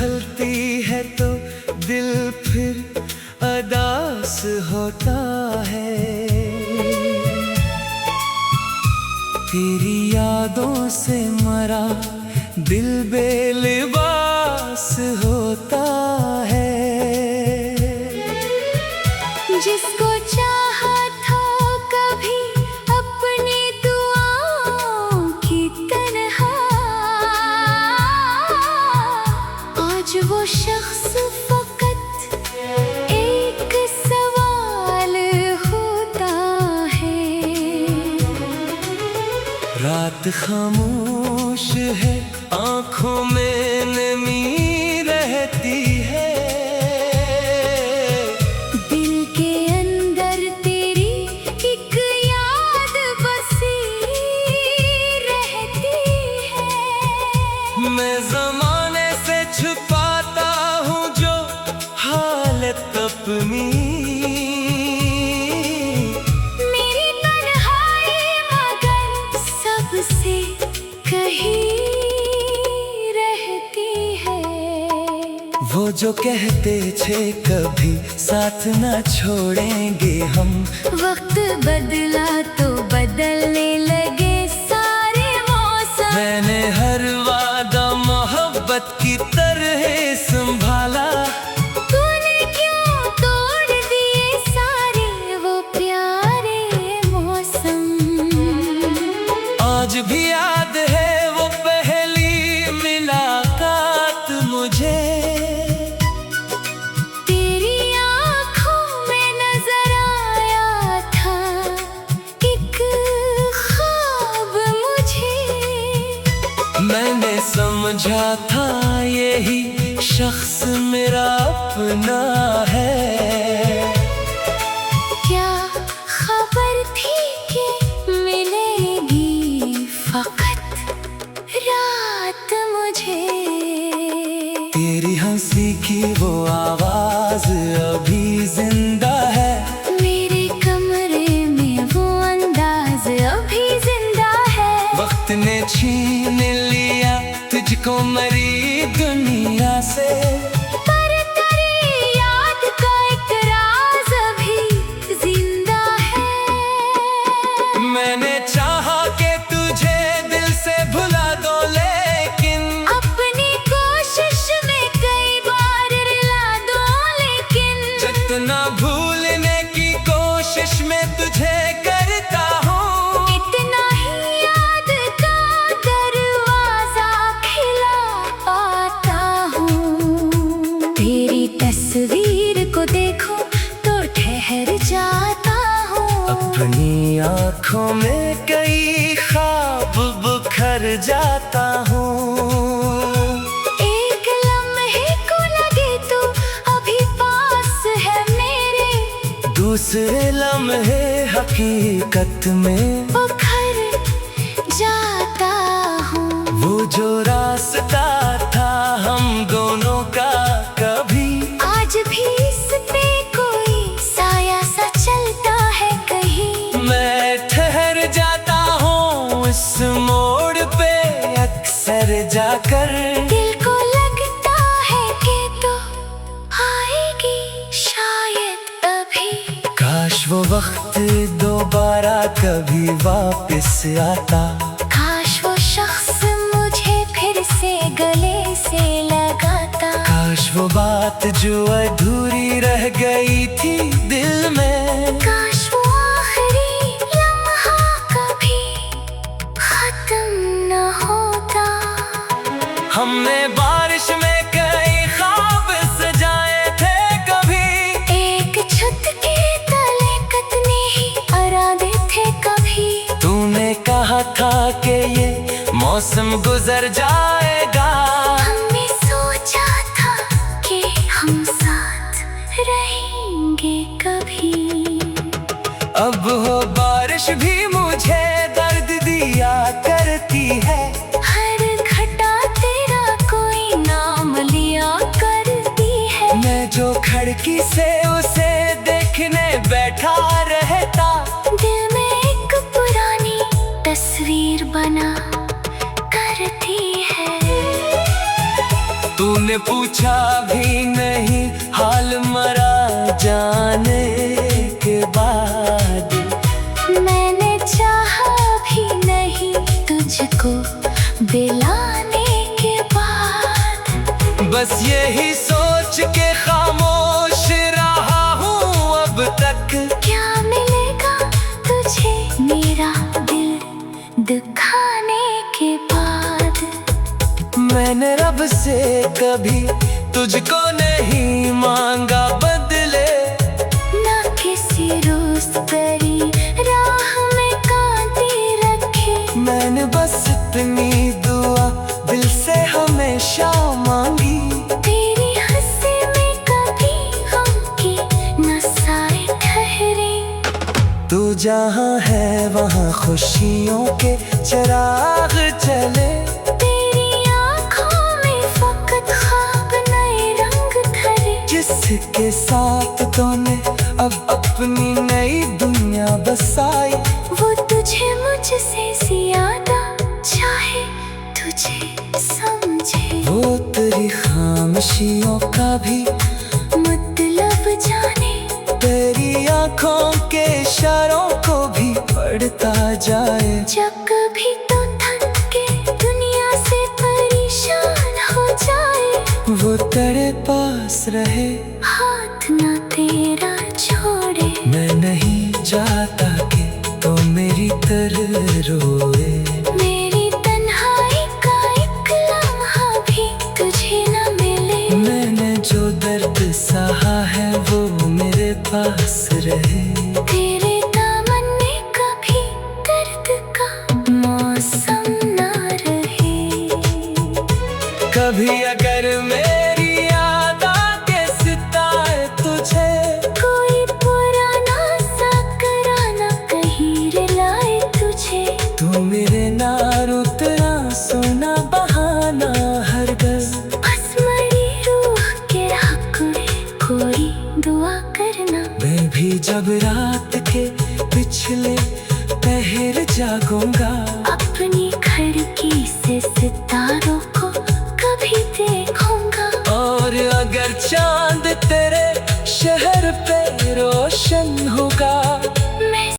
ढलती है तो दिल फिर अदास होता है। तेरी यादों से मरा दिल बेलिबास होता है। जिसको चाहा था कभी अपनी दुआओं की तरह, आज वो शख्स फकत एक सवाल होता है। रात खामोश है, आँखों में नमी रहती है। दिल के अंदर तेरी एक याद बसी रहती है। मैं ज़माने से छुपाता हूँ जो हालत अपनी। मेरी तन्हाई मगर सबसे कहीं रहती है। वो जो कहते थे कभी साथ ना छोड़ेंगे हम, वक्त बदला तो बदलने लगे सारे मौसम। मैंने हर वादा मोहब्बत की तरह संभाला। तूने क्यों तोड़ दिए सारे वो प्यारे मौसम। आज भी याद है वो पहली मुलाकात मुझे। तेरी आँखों में नजर आया था एक ख्वाब मुझे। मैंने समझा था यही शख्स मेरा अपना है। क्या खबर थी कि मिलेगी फकत रात मुझे। तेरी हंसी की वो आवाज अभी जिंदा है। मेरे कमरे में वो अंदाज अभी जिंदा है। वक्त ने छीन लिया तुझको मरी दुनिया से। पर तेरी याद का एक राज अभी जिंदा है। मैंने चाहा कि तुझे दिल से भुला दो, लेकिन अपनी कोशिश में कई बार रुला दो, लेकिन जितना भूलने की कोशिश में तुझे करता हूँ, इतना ही याद का दरवाजा खिला पाता हूँ। तेरी तस्वीर को देखो तो ठहर जाता हूँ। अपनी आँखों में कई ख्वाब बिखर जाता हूँ। एक लम्हे को लगे तो अभी पास है मेरे, दूसरे लम्हे हकीकत में उखड़ जाता हूँ। वो जो रास्ता था हम दोनों का कभी, आज भी इस पे कोई साया सा चलता है कहीं। मैं ठहर जाता हूँ इस मोड़ पे अक्सर जाकर। दिल को लगता है कि तो आएगी शायद अभी। काश वो वक्त दोबारा कभी वापस आता। काश वो शख्स मुझे फिर से गले से लगाता। काश वो बात जो अधूरी रह गई थी दिल में, काश वो आखिरी लम्हा कभी खत्म न होता। हमने बारिश में कई ख्वाब सजाए थे कभी। एक छत के तले कतने ही इरादे थे कभी। तूने कहा था कि ये मौसम गुजर जाएगा। हमने सोचा था कि हम साथ रहेंगे कभी। अब हो बारिश भी मुझे दर्द दिया करती है। हर घटा तेरा कोई नाम लिया करती है। मैं जो खिड़की से उसे देखने बैठा रहता। दिल में एक पुरानी तस्वीर बना करती है। तूने तूने पूछा भी नहीं हाल मरा जाने के बाद। मैंने चाहा भी नहीं तुझको दिलाने के बाद। बस यही सोच के खामोश रहा हूँ अब तक। क्या मिलेगा तुझे मेरा दिल दिखाने के बाद। मैंने रब से कभी तुझको नहीं मांगा बदले, ना किसी रोज तेरी राह में कांटे रखे। मैंने बस इतनी दुआ दिल से हमेशा मांगी। तेरी हंसी में कभी गम की न साए ठहरे। तू जहाँ है वहाँ खुशियों के चिराग चले। तेरी आँखों में फकत ख्वाब नए रंग धरे। जिसके साथ तूने अब अपनी नई दुनिया बसाई, वो तुझे मुझसे ज्यादा चाहे, तुझे समझे। वो तेरी खामोशियों का भी मतलब जाने। तेरी आँखों के इशारों को भी पढ़ता जाए। जब कभी तो थक के दुनिया से परेशान हो जाए, वो तेरे पास रहे, हाथ ना तेरा छोड़े। मैं नहीं चाहता कि तो मेरी तरह रोए। मेरी तन्हाई का एक लम्हा भी तुझे न मिले। मैंने जो दर्द सहा है वो मेरे पास रहे। तेरे दामन में कभी दर्द का मौसम ना रहे। कभी अगर मेरी याद आके सिताए तुझे, कोई पुराना सा कराना कहीं रुलाए तुझे। तू मेरे नार उतरा सोना बहाना हरगज़। बस मरी रूह के हक में कोई दुआ करना। मैं भी जब रात के पिछले पहर जागूंगा, अपनी खिड़की से सितारों को कभी देखूंगा। और अगर चांद तेरे शहर पे रोशन होगा, मैं